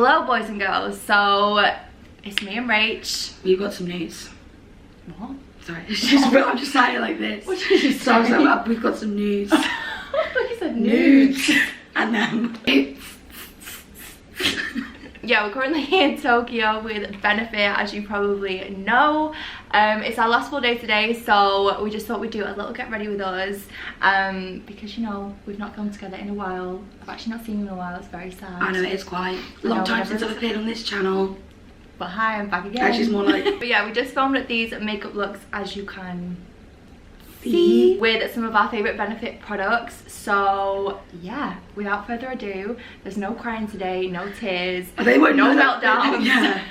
Hello boys and girls, so it's me and Rach. We've got some news. What? Sorry, I'm just saying it like this. What did you say? So I was like, we've got some news. You said nudes. And then Yeah, we're currently in Tokyo with Benefit, as you probably know. It's our last full day today, so we just thought we'd do a little get ready with us, because, you know, we've not come together in a while. I've actually not seen you in a while. It's very sad. I know, it is quite a long time since I've appeared on this channel. But hi, I'm back again. Actually, it's more like but yeah, we just filmed these makeup looks, as you can see, with some of our favourite Benefit products. So yeah, without further ado, there's no crying today, no tears, they won't no know meltdowns. Yeah.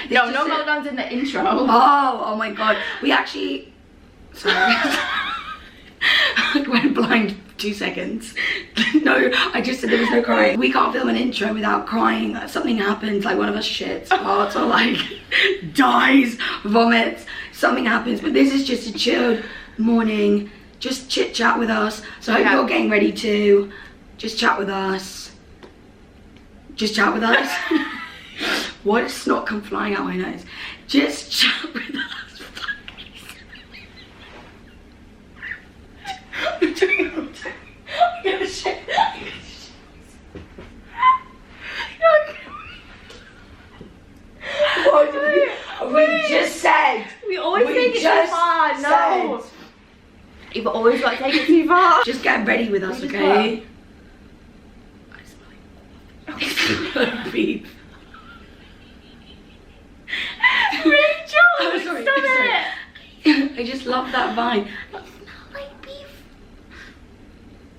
no meltdowns in the intro. Oh my god, we actually, sorry, I went blind for 2 seconds. No, I just said there was no crying. We can't film an intro without crying. Something happens, like one of us shits, farts, or like dies, vomits, something happens. But this is just a chilled morning, just chit chat with us. So I hope you're getting ready to just chat with us. Just chat with us. Why does snot come flying out my nose? Just chat with us. I'm doing I'm gonna shit. What did we just said? We always take it too far. No. You've always got to take it too far. Just get ready with us, okay? I smell like beef. Rachel, Oh, sorry, stop it. I just love that vine.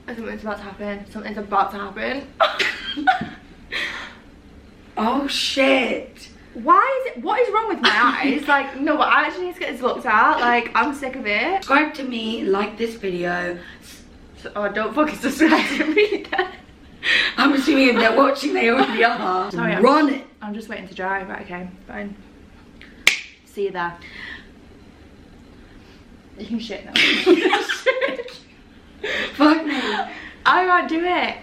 Something's about to happen. Something's about to happen. Oh shit. Why is it? What is wrong with my eyes? Like, no, but I actually need to get this looked at. Like, I'm sick of it. Subscribe to me, like this video. Oh, don't fucking subscribe to me then. I'm assuming if they're watching, they already are. Sorry, Run it. I'm just waiting to dry. Right, okay, fine. See you there. You can shit now. Fuck me. I can't do it.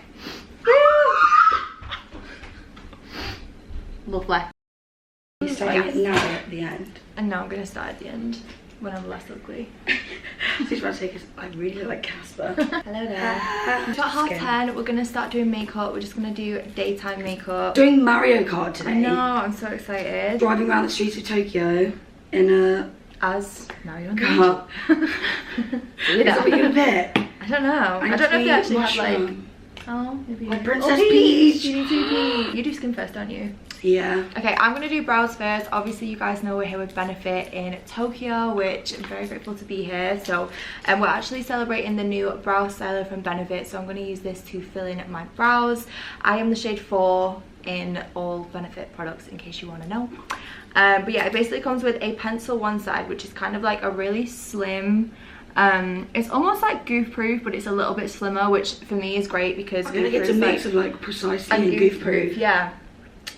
Lovely. Start now at the end. And now I'm gonna start at the end when I'm less ugly. I was about to say, because I really look like Casper. Hello there. It's about 10:30. We're gonna start doing makeup. We're just gonna do daytime makeup. Doing Mario Kart today. I know. I'm so excited. Driving around the streets of Tokyo in a now you're on car. Is that what you're gonna bet? I don't know. I don't know if they actually have like. Oh, maybe. Like Princess Peach. You do skin first, don't you? Yeah. Okay, I'm gonna do brows first. Obviously, you guys know we're here with Benefit in Tokyo, which I'm very grateful to be here. So, we're actually celebrating the new brow styler from Benefit. So I'm gonna use this to fill in my brows. I am the shade 4 in all Benefit products, in case you want to know. But yeah, it basically comes with a pencil one side, which is kind of like a really slim. It's almost like goof proof, but it's a little bit slimmer, which for me is great because I feel like it's a mix of like precisely and goof proof. Yeah.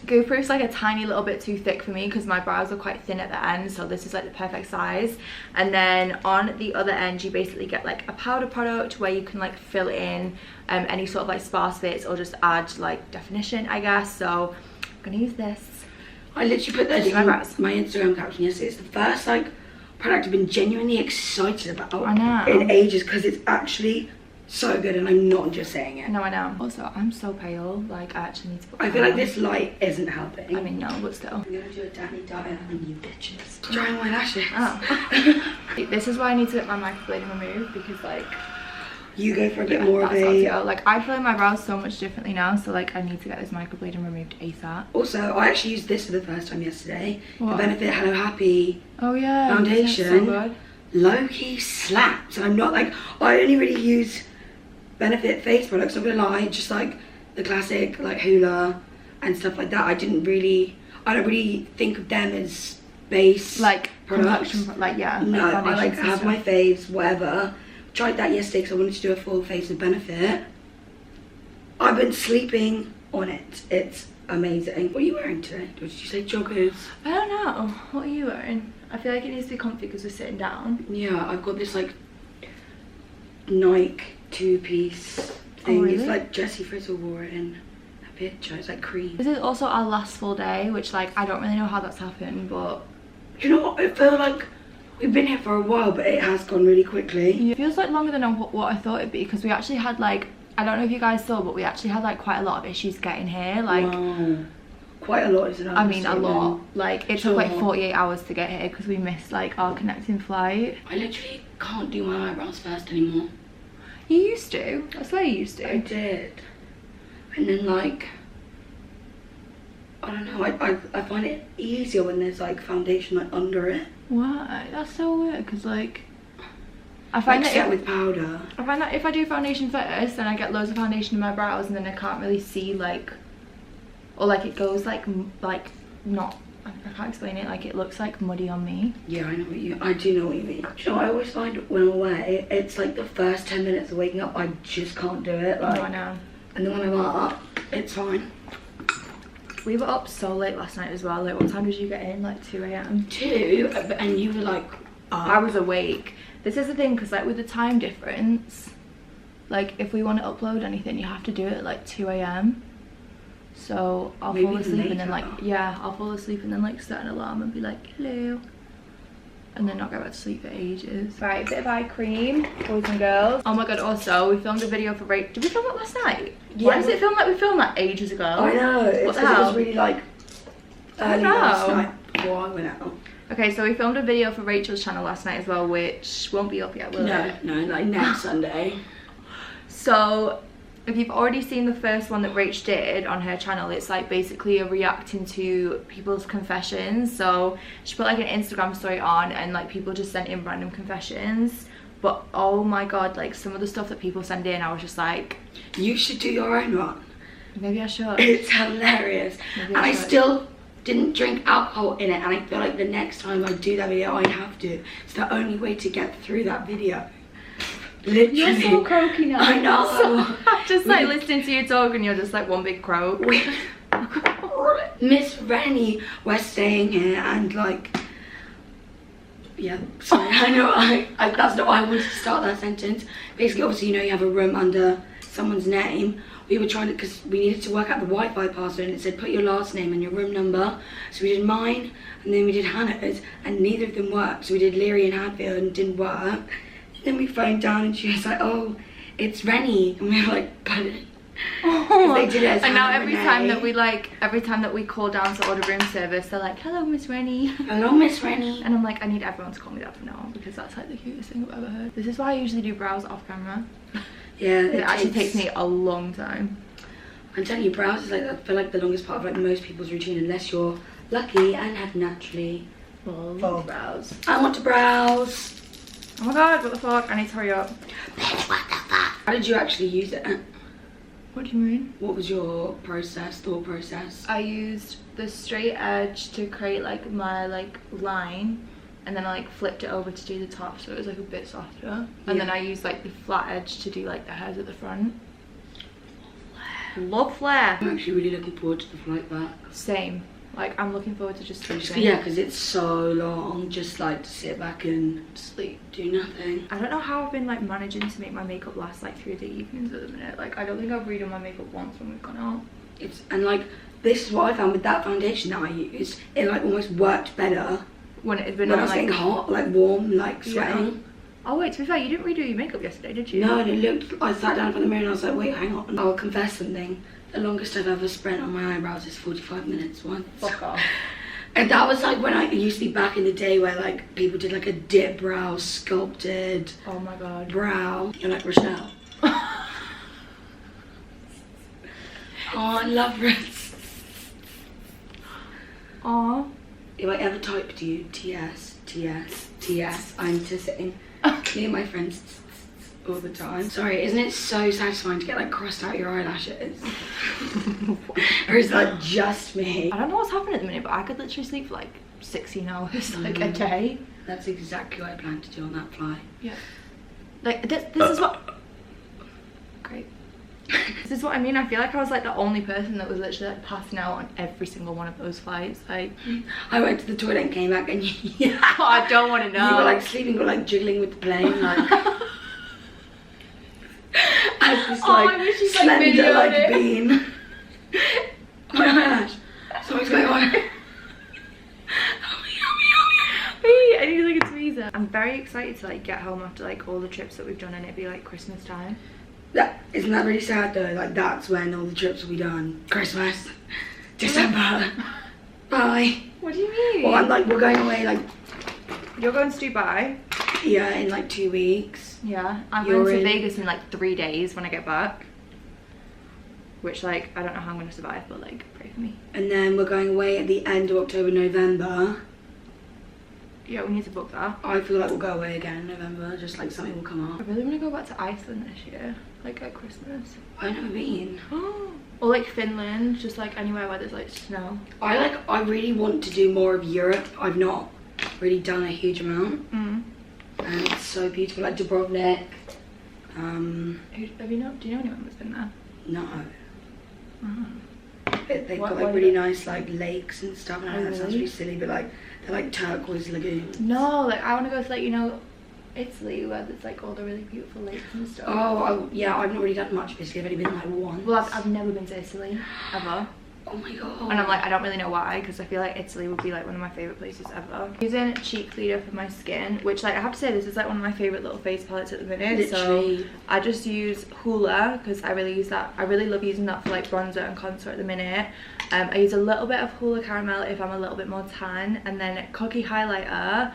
Goof proof's like a tiny little bit too thick for me because my brows are quite thin at the end, so this is like the perfect size. And then on the other end you basically get like a powder product where you can like fill in any sort of like sparse bits or just add like definition, I guess. So I'm gonna use this. I literally put that in my Instagram caption yesterday. It's the first like product I've been genuinely excited about in ages because it's actually so good, and I'm not just saying it. No, I know. Also, I'm so pale. Like, I actually need to put. I feel like this light isn't helping. I mean, no, but still. I'm gonna do a Danny Dyer on you bitches. Drying my lashes. Oh. This is why I need to get my microblading removed because, like, you go for a bit more of a. Like, I fill in my brows so much differently now, so like, I need to get this microblading removed ASAP. Also, I actually used this for the first time yesterday. What? The Benefit Hello Happy. Oh yeah. Foundation. So good. Low-key slaps. I'm not like, I only really use Benefit face products, not gonna lie, just like the classic like Hoola and stuff like that. I don't really think of them as base like products. Like, yeah, no, like I like have my faves, whatever. Tried that yesterday because I wanted to do a full face of Benefit. I've been sleeping on it. It's amazing. What are you wearing today? Did you say joggers? I don't know. What are you wearing? I feel like it needs to be comfy because we're sitting down. Yeah, I've got this like Nike 2-piece thing. Oh, really? It's like Jessie Frizzle wore it in picture. It's like cream. This is also our last full day, which like I don't really know how that's happened, but you know what? I feel like we've been here for a while, but it has gone really quickly. Yeah, it feels like longer than what I thought it'd be, because we actually had like, I don't know if you guys saw, but we actually had like quite a lot of issues getting here. Like, wow. Quite a lot, isn't it? I mean, a lot. Like, it took like 48 hours to get here because we missed like our connecting flight. I literally can't do my eyebrows first anymore. You used to. I swear you used to. I did. And then like, I don't know, I find it easier when there's like foundation like under it. Why? That's so weird, because like I find like, that with powder. I find that if I do foundation first, then I get loads of foundation in my brows, and then I can't really see like, or like it goes like not, I can't explain it, like it looks like muddy on me. Yeah, I do know what you mean. You know, I always find when I'm away, it's like the first 10 minutes of waking up, I just can't do it. Like, no, I know. And then when I'm up, it's fine. We were up so late last night as well. Like, what time did you get in? Like 2 a.m. 2, and you were like up. I was awake. This is the thing, because like with the time difference, like if we want to upload anything, you have to do it at like 2 a.m. So I'll Maybe fall asleep and then later. like, yeah, I'll fall asleep and then like set an alarm and be like, hello, and then not go back to sleep for ages. Right, a bit of eye cream, boys and girls. Oh my god, also we filmed a video for Rachel. Did we film it last night? Yeah. Why does it feel like we filmed that ages ago? I know, What it the hell? was really like early last night before I went out. Okay, so we filmed a video for Rachel's channel last night as well, which won't be up yet, will it? No, like next Sunday. So if you've already seen the first one that Rach did on her channel, it's like basically a reacting to people's confessions. So she put like an Instagram story on, and like people just sent in random confessions. But oh my god, like some of the stuff that people send in, I was just like, You should do your own one. maybe I should. It's hilarious. Maybe And I should. still didn't drink alcohol in it, and I feel like the next time I do that video, I have to. It's the only way to get through that video. Literally. You're so croaky now. I know. Just like listening to you talk and you're just like one big croak. Miss Rennie, we're staying here, and like, yeah, sorry, I know, that's not how I wanted to start that sentence. Basically, obviously, you know, you have a room under someone's name. We were trying to, because we needed to work out the Wi-Fi password, and it said put your last name and your room number. So we did mine, and then we did Hannah's, and neither of them worked. So we did Leary and Hadfield, and it didn't work. Then we phoned down, and she was like, oh, it's Rennie. And we were like, but Oh, they did it as and now Hannah every Renee. time that we call down to order room service, they're like, hello Miss Rennie. Hello, Miss Rennie. And I'm like, I need everyone to call me that from now on, because that's like the cutest thing I've ever heard. This is why I usually do brows off camera. Yeah, It actually takes me a long time. I'm telling you, brows is like, I feel like the longest part of like most people's routine, unless you're lucky and have naturally Full brows. I want to brows. Oh my god, what the fuck? I need to hurry up. Bitch, what the fuck? How did you actually use it? What do you mean? What was your thought process? I used the straight edge to create like my like line, and then I like flipped it over to do the top, so it was like a bit softer. And then I used like the flat edge to do like the hairs at the front. Love flare. I'm actually really looking forward to the flight back. Same. Like I'm looking forward to just sleeping. Yeah, because it's so long, just like to sit back and Sleep. do nothing. I don't know how I've been like managing to make my makeup last like through the evenings at the minute. Like I don't think I've redone my makeup once when we've gone out. And like, this is what I found with that foundation that I used. It like almost worked better When it had been when I on was like getting hot, like warm, like sweating. Yeah. Oh wait, to be fair, you didn't redo your makeup yesterday, did you? No, and it looked, I sat down in front of the mirror and I was like, wait, hang on. I'll confess something. The longest I've ever spent on my eyebrows is 45 minutes once. Fuck off. And that was like when I used to be back in the day where like people did like a dip brow, sculpted Oh my god. brow. You're like, Rochelle. Oh, I love Ritz. Aw. If I ever type to you, TS, TS, TS, I'm just sitting near my friends all the time. Sorry, isn't it so satisfying to get like crossed out your eyelashes? Or is that just me? I don't know what's happening at the minute, but I could literally sleep for like 16 hours like a day. That's exactly what I plan to do on that flight. Yeah. Like this is what. Great. This is what I mean. I feel like I was like the only person that was literally like passing out on every single one of those flights. Like I went to the toilet and came back, and yeah, I don't want to know. you were like sleeping, but like jiggling with the plane, like. As this like I wish you, like, slender videoed like it. bean. going on? I need like a tweezer. I'm very excited to like get home after like all the trips that we've done and it'd be like Christmas time. Isn't that really sad though? Like that's when all the trips will be done. Christmas, December. Bye. What do you mean? Well, I'm like, we're going away like... You're going to Dubai? Yeah, in like 2 weeks. Yeah. I'm going to Vegas in like 3 days when I get back. Which like, I don't know how I'm going to survive, but like, pray for me. And then we're going away at the end of October, November. Yeah, we need to book that. I feel like we'll go away again in November, just like something will come up. I really want to go back to Iceland this year, like at Christmas. I've never been. Or like Finland, just like anywhere where there's like snow. I really want to do more of Europe. I've not really done a huge amount. And it's so beautiful, like Dubrovnik. Have you not? Do you know anyone that's been there? No. They've got like really nice like lakes and stuff. And I know that sounds really silly, but like they're like turquoise lagoons. No, like I want to go to like, you know, Italy where there's like all the really beautiful lakes and stuff. Oh, yeah, I've not really done much of Italy. I've only been like once. Well, I've never been to Italy ever. Oh my god. And I'm like, I don't really know why, because I feel like Italy would be like one of my favourite places ever. I'm using cheek cleaner for my skin, which like I have to say this is like one of my favourite little face palettes at the minute. Literally. So I just use Hoola because I really use that. I really love using that for like bronzer and contour at the minute. I use a little bit of Hoola Caramel if I'm a little bit more tan, and then Cookie Highlighter.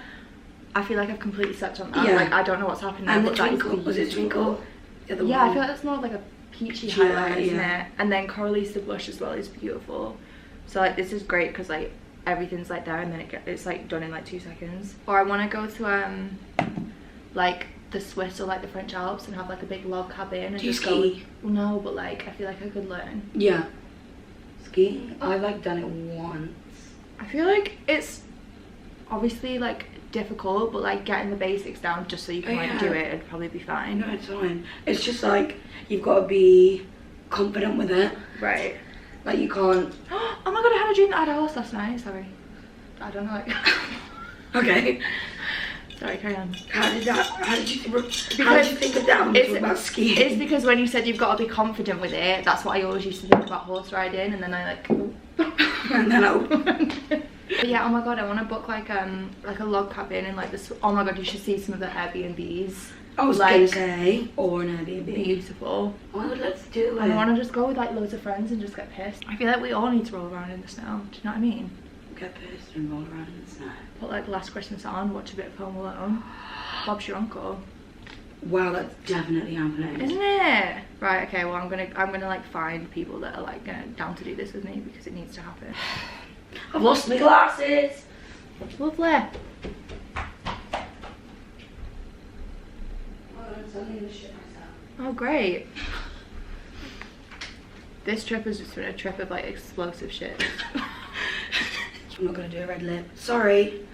I feel like I've completely slept on that. Yeah. Like I don't know what's happening now. And the Twinkle, was it Twinkle? Yeah, I feel like that's more like a peachy highlight, isn't it? And then Coralista blush as well is beautiful. So like this is great because like everything's like there and then it's like done in like 2 seconds. Or I want to go to like the Swiss or like the French Alps and have like a big log cabin and Do you just ski? go. No, but like I feel like I could learn. Yeah. Skiing? I've like done it once. I feel like it's obviously like difficult, but like getting the basics down just so you can like do it, it'd probably be fine. No, it's fine. It's just like you've got to be confident with it. Right. Like you can't. Oh my god, I had a dream that I had a horse last night. Sorry. I don't know, like. Okay. Sorry, carry on. How did you think of that when you talk about skiing? It's because when you said you've got to be confident with it, that's what I always used to think about horse riding, and then I like. And then But yeah, oh my god, I want to book like a log cabin and like this. Oh my god, you should see some of the Airbnbs. I was like, gonna say, or an Airbnb. Beautiful. Oh, let's do it. And I want to just go with like loads of friends and just get pissed. I feel like we all need to roll around in the snow. Do you know what I mean? Get pissed and roll around in the snow. Put like Last Christmas on, watch a bit of Home Alone. Bob's your uncle. Wow, that's definitely happening. Isn't it? Right, okay, well I'm gonna like find people that are like down to do this with me because it needs to happen. I've lost my glasses. Lovely. Oh great. This trip has just been a trip of like explosive shit. I'm not gonna do a red lip. Sorry.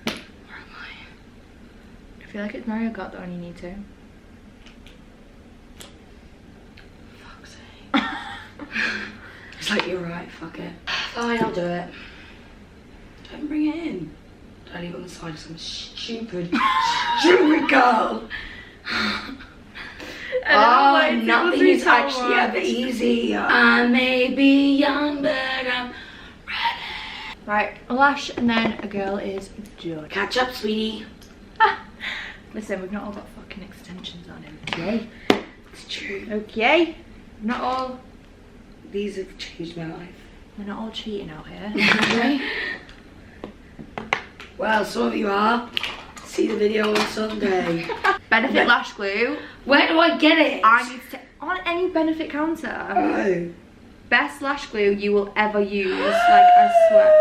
Where am I? I feel like it's Mario Kart though and you need to. Fuck's sake. It's like, you're right, fuck it. Fine, I'll do it. Don't bring it in. Don't leave it on the side of some stupid girl. Oh, nothing is actually ever easy. I may be young, but I'm ready. Right, a lash and then a girl is done. Catch up, sweetie. Listen, we've not all got fucking extensions on him. Okay? It's true. Okay? Not all. These have changed my life. We're not all cheating out here. Okay? Well, some of you are. See the video on Sunday. Benefit lash glue. Where do I get it? I need to on any Benefit counter. Oh. Best lash glue you will ever use. Like I swear.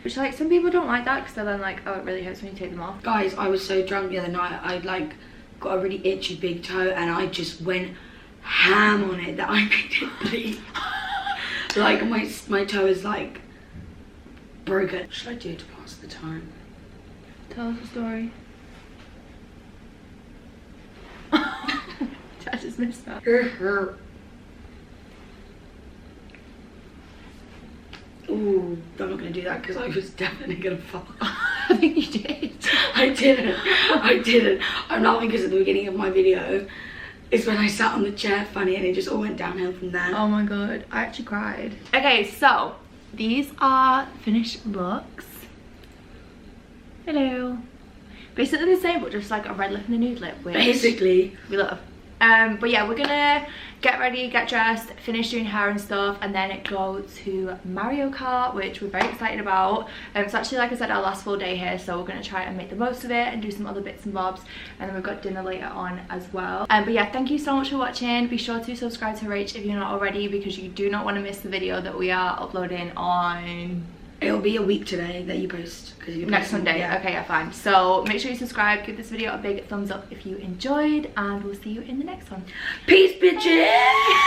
Which like some people don't like that because they're then like, oh, it really hurts when you take them off. Guys, I was so drunk the other night. I'd like got a really itchy big toe and I just went ham on it that I made it bleed. Like my toe is like broken. What should I do to pass the time? Tell us a story. I just missed that. Ooh, I'm not gonna do that because I was definitely gonna fall. I think you did. I didn't. I'm laughing because at the beginning of my video, is when I sat on the chair funny and it just all went downhill from there. Oh my god, I actually cried. Okay, so these are finished looks. Hello. Basically the same, but just like a red lip and a nude lip, which basically we love. But yeah, we're gonna get ready, get dressed, finish doing hair and stuff, and then go to Mario Kart, which we're very excited about. It's actually, like I said, our last full day here, so we're gonna try and make the most of it and do some other bits and bobs, and then we've got dinner later on as well. But yeah, thank you so much for watching. Be sure to subscribe to Rach if you're not already, because you do not want to miss the video that we are uploading on... It'll be a week today that you post. Next Monday, yeah. Okay, yeah, fine. So make sure you subscribe, give this video a big thumbs up if you enjoyed, and we'll see you in the next one. Peace, bitches!